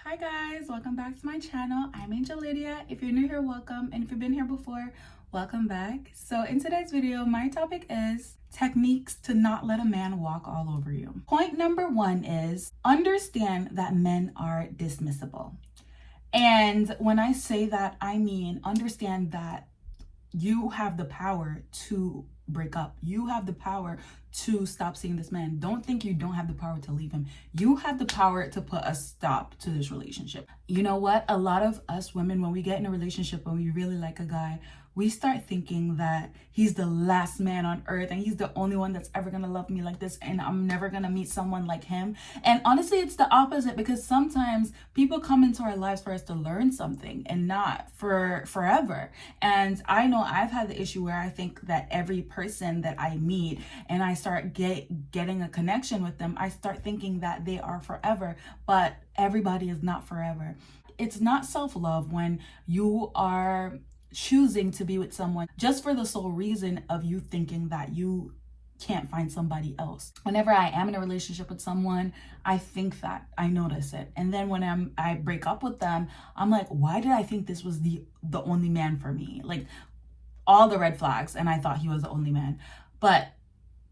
Hi guys, welcome back to my channel. I'm Angel Lydia. If you're new here, welcome, and if you've been here before, welcome back. So in today's video, my topic is techniques to not let a man walk all over you. Point number one is understand that men are dismissible. And when I say that, I mean understand that you have the power to break up. You have the power to stop seeing this man. Don't think you don't have the power to leave him. You have the power to put a stop to this relationship. You know what? A lot of us women, when we get in a relationship and we really like a guy, we start thinking that he's the last man on earth and he's the only one that's ever gonna love me like this and I'm never gonna meet someone like him. And honestly, it's the opposite, because sometimes people come into our lives for us to learn something and not for forever. And I know I've had the issue where I think that every person that I meet and I start getting a connection with them, I start thinking that they are forever, but everybody is not forever. It's not self-love when you are choosing to be with someone just for the sole reason of you thinking that you can't find somebody else. Whenever I am in a relationship with someone, I think that, I notice it. And then when I break up with them, I'm like, why did I think this was the only man for me? Like all the red flags, and I thought he was the only man. But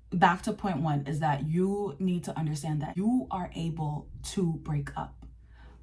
back to point one is that you need to understand that you are able to break up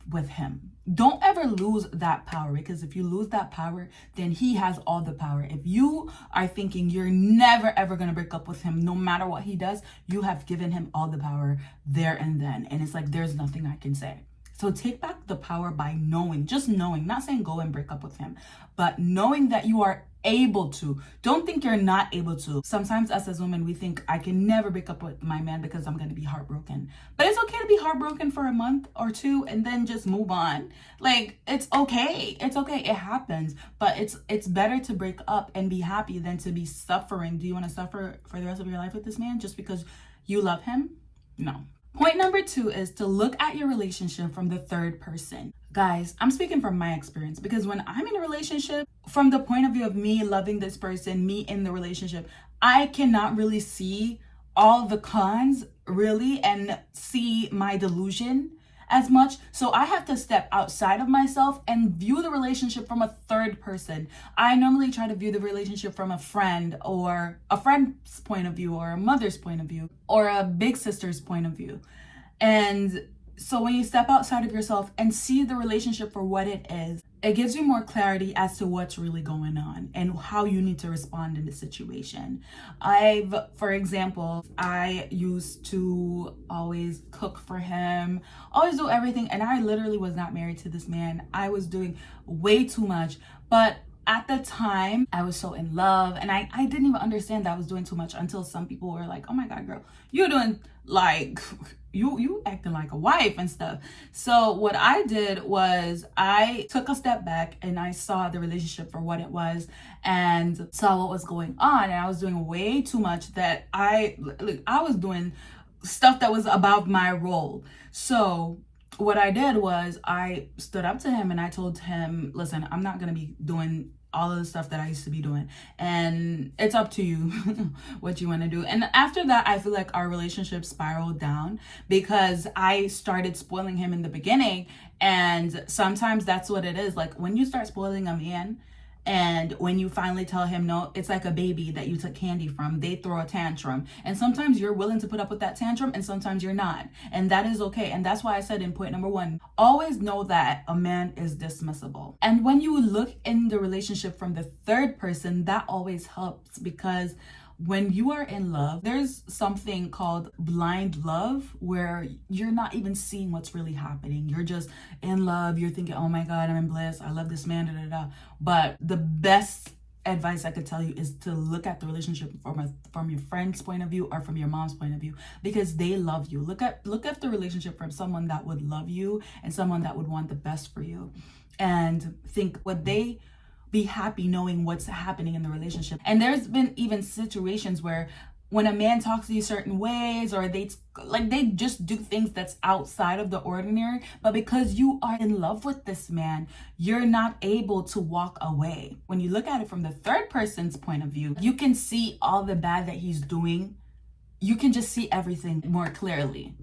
with him. Don't ever lose that power, because if you lose that power, then he has all the power. If you are thinking you're never ever going to break up with him no matter what he does, you have given him all the power there and then, and it's like there's nothing I can say. So take back the power by knowing, just knowing, not saying go and break up with him, but knowing that you are able to. Don't think you're not able to. Sometimes us as women, we think I can never break up with my man because I'm going to be heartbroken. But it's okay to be heartbroken for a month or two and then just move on. Like, it's okay. It's okay. It happens. But it's better to break up and be happy than to be suffering. Do you want to suffer for the rest of your life with this man just because you love him? No. Point number two is to look at your relationship from the third person. Guys, I'm speaking from my experience, because when I'm in a relationship, from the point of view of me loving this person, me in the relationship, I cannot really see all the cons really and see my delusion as much. So I have to step outside of myself and view the relationship from a third person. I normally try to view the relationship from a friend, or a friend's point of view, or a mother's point of view, or a big sister's point of view. And so when you step outside of yourself and see the relationship for what it is, it gives you more clarity as to what's really going on and how you need to respond in the situation. For example, I used to always cook for him, always do everything. And I literally was not married to this man. I was doing way too much. But at the time, I was so in love, and I didn't even understand that I was doing too much until some people were like, oh my God, girl, you're doing like, you acting like a wife and stuff. So what I did was I took a step back and I saw the relationship for what it was and saw what was going on. And I was doing way too much, that I was doing stuff that was above my role. So what I did was I stood up to him and I told him, listen, I'm not going to be doing all of the stuff that I used to be doing, and it's up to you what you want to do. And after that, I feel like our relationship spiraled down because I started spoiling him in the beginning. And sometimes that's what it is. Like when you start spoiling a man, and when you finally tell him no, it's like a baby that you took candy from. They throw a tantrum. And sometimes you're willing to put up with that tantrum and sometimes you're not. And that is okay. And that's why I said in point number one, always know that a man is dismissible. And when you look in the relationship from the third person, that always helps, because when you are in love, there's something called blind love, where you're not even seeing what's really happening. You're just in love. You're thinking, oh my God, I'm in bliss. I love this man, da, da, da. But the best advice I could tell you is to look at the relationship from your friend's point of view or from your mom's point of view, because they love you. Look at the relationship from someone that would love you and someone that would want the best for you, and think, would they be happy knowing what's happening in the relationship? And there's been even situations where when a man talks to you certain ways, or they just do things that's outside of the ordinary, but because you are in love with this man, you're not able to walk away. When you look at it from the third person's point of view, you can see all the bad that he's doing. You can just see everything more clearly.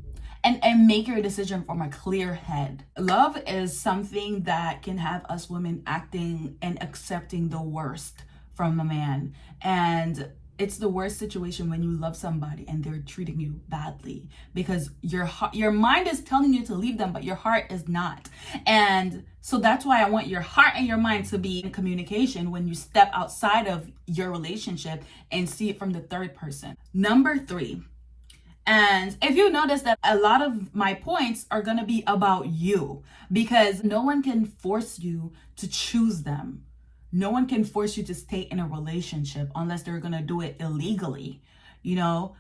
and make your decision from a clear head. Love is something that can have us women acting and accepting the worst from a man. And it's the worst situation when you love somebody and they're treating you badly, because your mind is telling you to leave them, but your heart is not. And so that's why I want your heart and your mind to be in communication when you step outside of your relationship and see it from the third person. Number 3. And if you notice that a lot of my points are going to be about you, because no one can force you to choose them. No one can force you to stay in a relationship unless they're going to do it illegally, you know?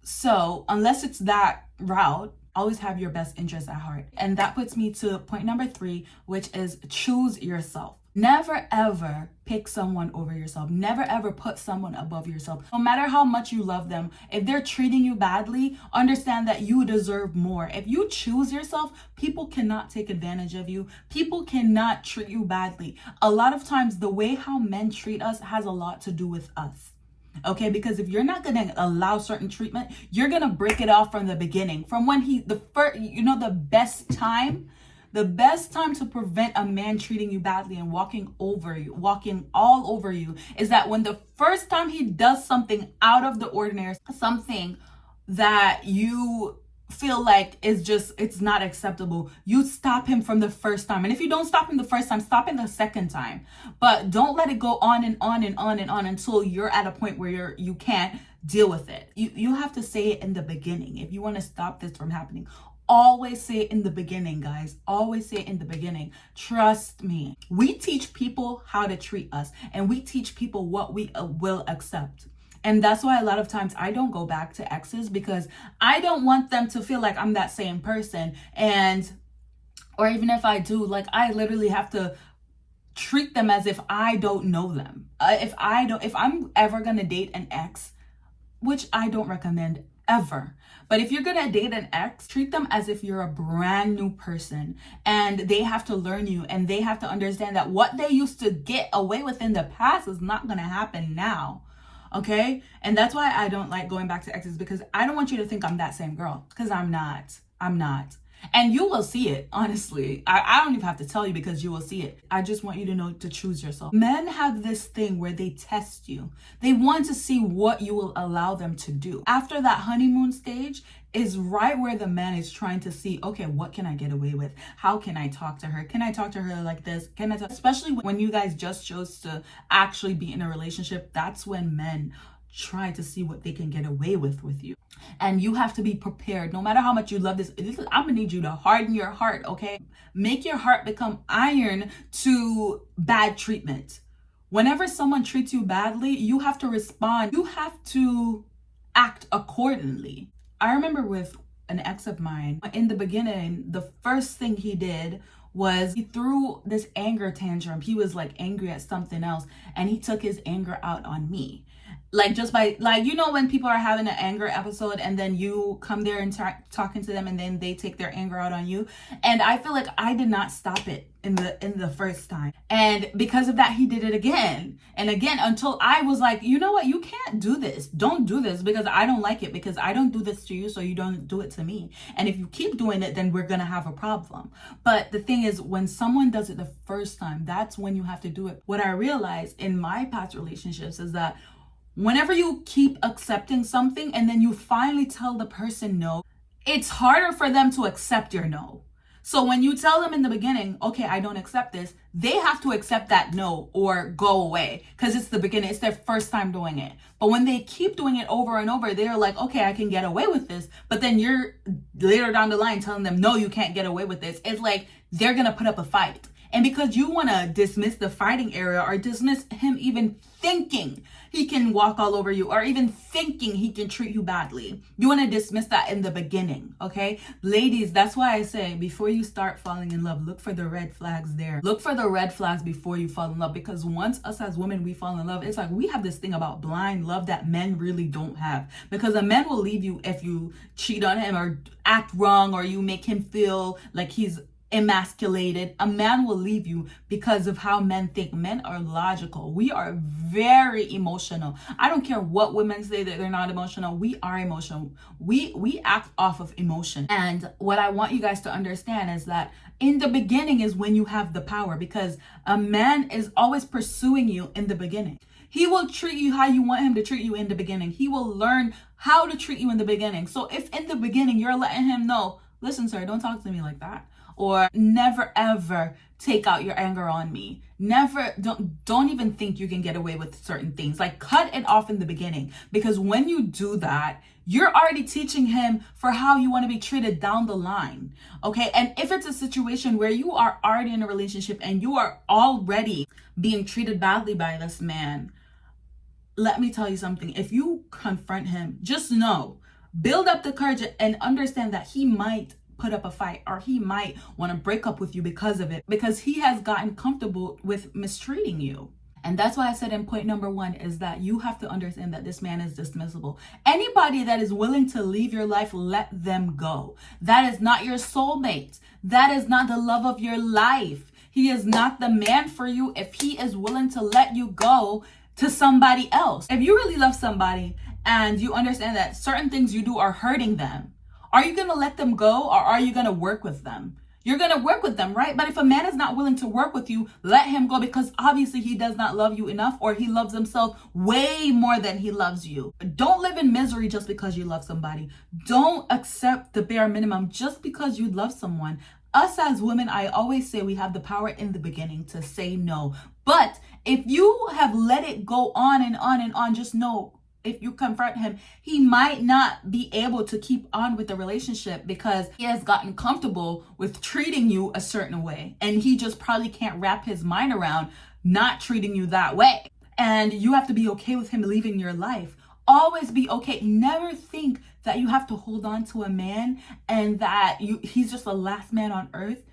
So unless it's that route, always have your best interest at heart. And that puts me to point number 3, which is choose yourself. Never ever pick someone over yourself. Never ever put someone above yourself. No matter how much you love them, if they're treating you badly, understand that you deserve more. If you choose yourself, people cannot take advantage of you. People cannot treat you badly. A lot of times, the way how men treat us has a lot to do with us. Okay, because if you're not going to allow certain treatment, you're going to break it off from the beginning. From when the best time to prevent a man treating you badly and walking all over you is that when the first time he does something out of the ordinary, something that you feel like it's not acceptable, you stop him from the first time. And if you don't stop him the first time, stop him the second time. But don't let it go on and on and on and on until you're at a point where you can't deal with it. You have to say it in the beginning. If you want to stop this from happening, always say it in the beginning, guys. Always say it in the beginning. Trust me. We teach people how to treat us, and we teach people what we will accept. And that's why a lot of times I don't go back to exes, because I don't want them to feel like I'm that same person. Or even if I do, like, I literally have to treat them as if I don't know them. If I'm ever going to date an ex, which I don't recommend ever. But if you're going to date an ex, treat them as if you're a brand new person, and they have to learn you, and they have to understand that what they used to get away with in the past is not going to happen now. Okay? And that's why I don't like going back to exes, because I don't want you to think I'm that same girl, because I'm not. And you will see it, honestly. I don't even have to tell you, because you will see it. I just want you to know to choose yourself. Men have this thing where they test you. They want to see what you will allow them to do. After that honeymoon stage is right where the man is trying to see, okay, what can I get away with? How can I talk to her? Can I talk to her like this? Especially when you guys just chose to actually be in a relationship, that's when men try to see what they can get away with you. And you have to be prepared. No matter how much you love this, I'm gonna need you to harden your heart, okay? Make your heart become iron to bad treatment. Whenever someone treats you badly, you have to respond. You have to act accordingly. I remember with an ex of mine, in the beginning, the first thing he did was he threw this anger tantrum. He was like angry at something else, and he took his anger out on me. Like, just by, like, you know, when people are having an anger episode and then you come there and talking to them, and then they take their anger out on you. And I feel like I did not stop it in the first time. And because of that, he did it again and again, until I was like, you know what? You can't do this. Don't do this, because I don't like it, because I don't do this to you, so you don't do it to me. And if you keep doing it, then we're going to have a problem. But the thing is, when someone does it the first time, that's when you have to do it. What I realized in my past relationships is that whenever you keep accepting something and then you finally tell the person no, it's harder for them to accept your no. So when you tell them in the beginning, okay, I don't accept this, they have to accept that no or go away, because it's the beginning. It's their first time doing it. But when they keep doing it over and over, they're like, okay, I can get away with this. But then you're later down the line telling them, no, you can't get away with this. It's like they're going to put up a fight. And because you want to dismiss the fighting area, or dismiss him even thinking he can walk all over you, or even thinking he can treat you badly, you want to dismiss that in the beginning, okay? Ladies, that's why I say, before you start falling in love, look for the red flags there. Look for the red flags before you fall in love, because once us as women, we fall in love, it's like we have this thing about blind love that men really don't have. Because a man will leave you if you cheat on him or act wrong, or you make him feel like he's emasculated. A man will leave you because of how men think. Men are logical. We are very emotional. I don't care what women say that they're not emotional. We are emotional. We act off of emotion. And what I want you guys to understand is that in the beginning is when you have the power, because a man is always pursuing you in the beginning. He will treat you how you want him to treat you in the beginning. He will learn how to treat you in the beginning. So if in the beginning you're letting him know, listen, sir, don't talk to me like that. Or never ever take out your anger on me. Never, don't even think you can get away with certain things. Like, cut it off in the beginning. Because when you do that, you're already teaching him for how you want to be treated down the line. Okay. And if it's a situation where you are already in a relationship and you are already being treated badly by this man, let me tell you something. If you confront him, just know, build up the courage and understand that he might put up a fight, or he might want to break up with you because of it, because he has gotten comfortable with mistreating you. And that's why I said in point number 1 is that you have to understand that this man is dismissible. Anybody that is willing to leave your life, let them go. That is not your soulmate. That is not the love of your life. He is not the man for you if he is willing to let you go to somebody else. If you really love somebody and you understand that certain things you do are hurting them, are you going to let them go, or are you going to work with them? You're going to work with them, right? But if a man is not willing to work with you, let him go, because obviously he does not love you enough, or he loves himself way more than he loves you. Don't live in misery just because you love somebody. Don't accept the bare minimum just because you love someone. Us as women, I always say we have the power in the beginning to say no. But if you have let it go on and on and on, just know, if you confront him, he might not be able to keep on with the relationship because he has gotten comfortable with treating you a certain way. And he just probably can't wrap his mind around not treating you that way. And you have to be okay with him leaving your life. Always be okay. Never think that you have to hold on to a man and that he's just the last man on earth,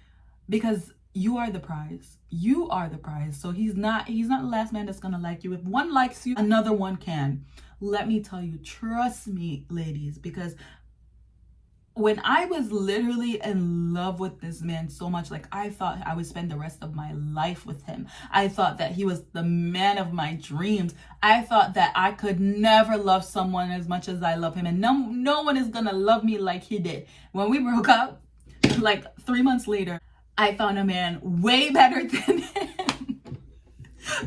because you are the prize. You are the prize. So he's not the last man that's gonna like you. If one likes you, another one can. Let me tell you, trust me, ladies, because when I was literally in love with this man so much, like, I thought I would spend the rest of my life with him. I thought that he was the man of my dreams. I thought that I could never love someone as much as I love him, and no one is gonna love me like he did. When we broke up, like 3 months later, I found a man way better than him.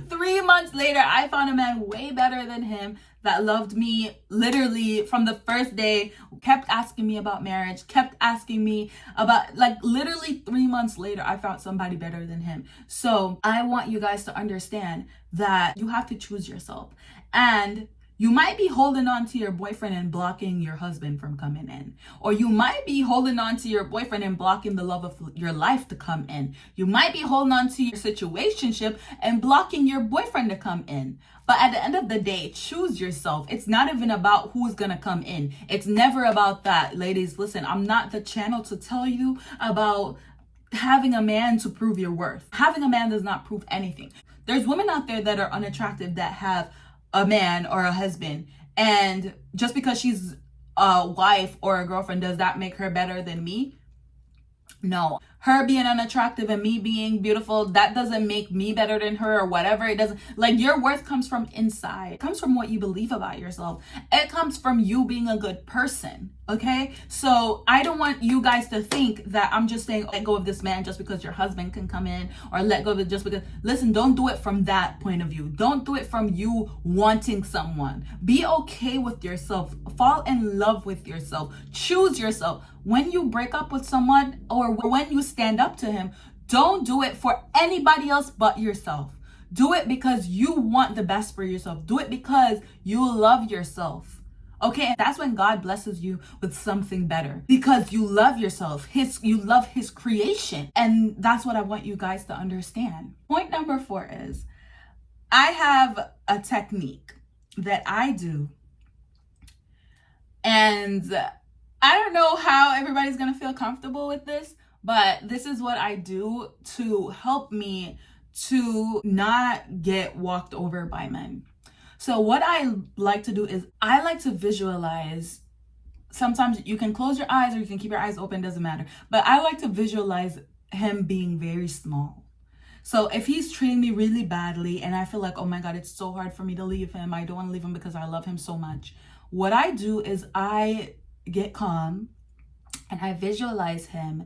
3 months later, I found a man way better than him that loved me literally from the first day, kept asking me about marriage, kept asking me about, like, literally 3 months later, I found somebody better than him. So I want you guys to understand that you have to choose yourself. And you might be holding on to your boyfriend and blocking your husband from coming in. Or you might be holding on to your boyfriend and blocking the love of your life to come in. You might be holding on to your situationship and blocking your boyfriend to come in. But at the end of the day, choose yourself. It's not even about who's going to come in. It's never about that. Ladies, listen, I'm not the channel to tell you about having a man to prove your worth. Having a man does not prove anything. There's women out there that are unattractive that have a man or a husband, and just because she's a wife or a girlfriend, does that make her better than me? No. Her being unattractive and me being beautiful, that doesn't make me better than her or whatever. It doesn't, like, your worth comes from inside. It comes from what you believe about yourself. It comes from you being a good person. Okay? So I don't want you guys to think that I'm just saying, let go of this man just because your husband can come in, or let go of it just because. Listen, don't do it from that point of view. Don't do it from you wanting someone. Be okay with yourself. Fall in love with yourself. Choose yourself. When you break up with someone, or when you stand up to him, don't do it for anybody else but yourself. Do it because you want the best for yourself. Do it because you love yourself. Okay, that's when God blesses you with something better, because you love yourself. You love his creation. And that's what I want you guys to understand. Point number 4 is, I have a technique that I do, and I don't know how everybody's gonna feel comfortable with this, but this is what I do to help me to not get walked over by men. So what I like to do is, I like to visualize. Sometimes you can close your eyes or you can keep your eyes open, doesn't matter. But I like to visualize him being very small. So if he's treating me really badly and I feel like, oh my God, it's so hard for me to leave him, I don't want to leave him because I love him so much, what I do is I get calm and I visualize him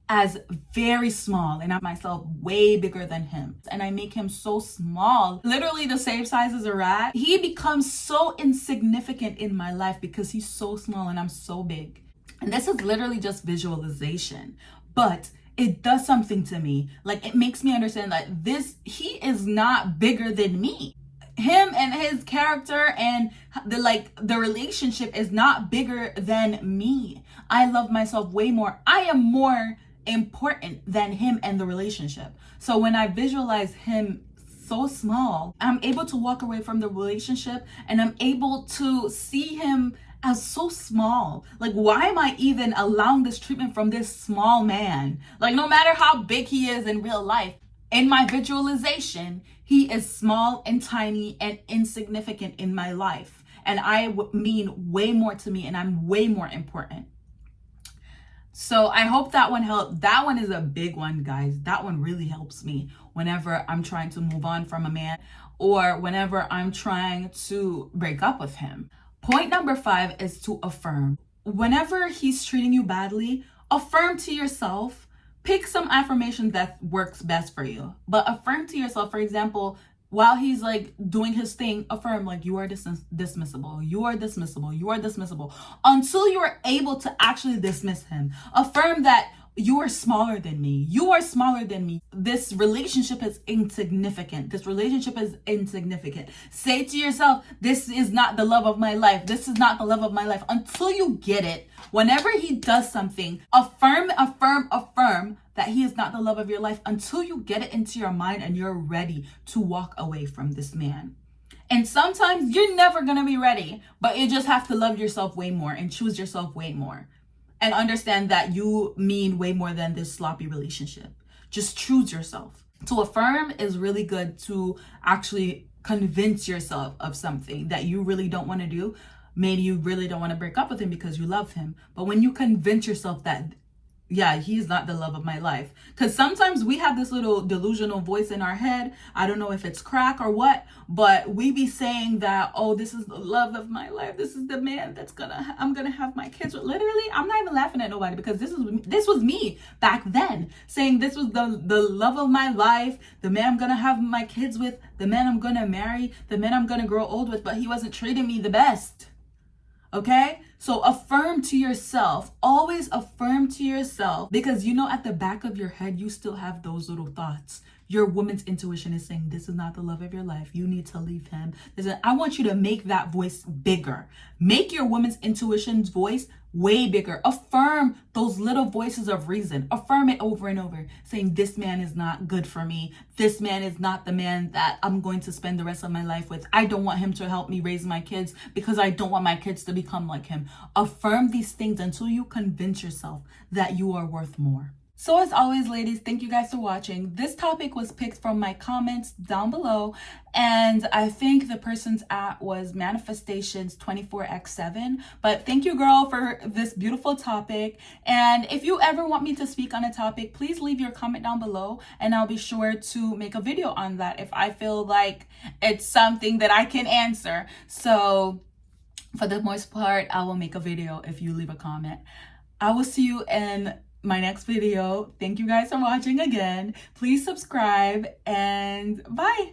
as very small and I myself way bigger than him. And I make him so small, literally the same size as a rat. He becomes so insignificant in my life because he's so small and I'm so big. And this is literally just visualization, but it does something to me. Like, it makes me understand that he is not bigger than me. Him and his character and the relationship is not bigger than me. I love myself way more. I am more important than him and the relationship. So when I visualize him so small, I'm able to walk away from the relationship and I'm able to see him as so small. Like, why am I even allowing this treatment from this small man? Like, no matter how big he is in real life, in my visualization, he is small and tiny and insignificant in my life. And I mean way more to me and I'm way more important. So I hope that one helped. That one is a big one, guys. That one really helps me whenever I'm trying to move on from a man or whenever I'm trying to break up with him. Point number 5 is to affirm. Whenever he's treating you badly, affirm to yourself. Pick some affirmation that works best for you. But affirm to yourself, for example, while he's like doing his thing, affirm like, you are dismissible, you are dismissible, you are dismissible, until you are able to actually dismiss him. Affirm that you are smaller than me. You are smaller than me. This relationship is insignificant. This relationship is insignificant. Say to yourself, this is not the love of my life. This is not the love of my life. Until you get it, whenever he does something, affirm that he is not the love of your life until you get it into your mind and you're ready to walk away from this man. And sometimes you're never going to be ready, but you just have to love yourself way more and choose yourself way more. And understand that you mean way more than this sloppy relationship. Just choose yourself. To affirm is really good to actually convince yourself of something that you really don't want to do. Maybe you really don't want to break up with him because you love him. But when you convince yourself that, yeah, he's not the love of my life. Because sometimes we have this little delusional voice in our head. I don't know if it's crack or what, but we be saying that, oh, this is the love of my life. This is the man I'm gonna have my kids with. Literally, I'm not even laughing at nobody because this was me back then saying this was the love of my life, the man I'm gonna have my kids with, the man I'm gonna marry, the man I'm gonna grow old with, but he wasn't treating me the best. Okay? So affirm to yourself. Always affirm to yourself, because you know at the back of your head, you still have those little thoughts. Your woman's intuition is saying, this is not the love of your life. You need to leave him. I want you to make that voice bigger. Make your woman's intuition's voice way bigger. Affirm those little voices of reason. Affirm it over and over, saying this man is not good for me. This man is not the man that I'm going to spend the rest of my life with. I don't want him to help me raise my kids because I don't want my kids to become like him. Affirm these things until you convince yourself that you are worth more. So as always, ladies, thank you guys for watching. This topic was picked from my comments down below, and I think the person's at was manifestations 24x7. But thank you, girl, for this beautiful topic. And if you ever want me to speak on a topic, please leave your comment down below, and I'll be sure to make a video on that if I feel like it's something that I can answer. So for the most part, I will make a video if you leave a comment. I will see you in my next video. Thank you guys for watching again. Please subscribe and bye.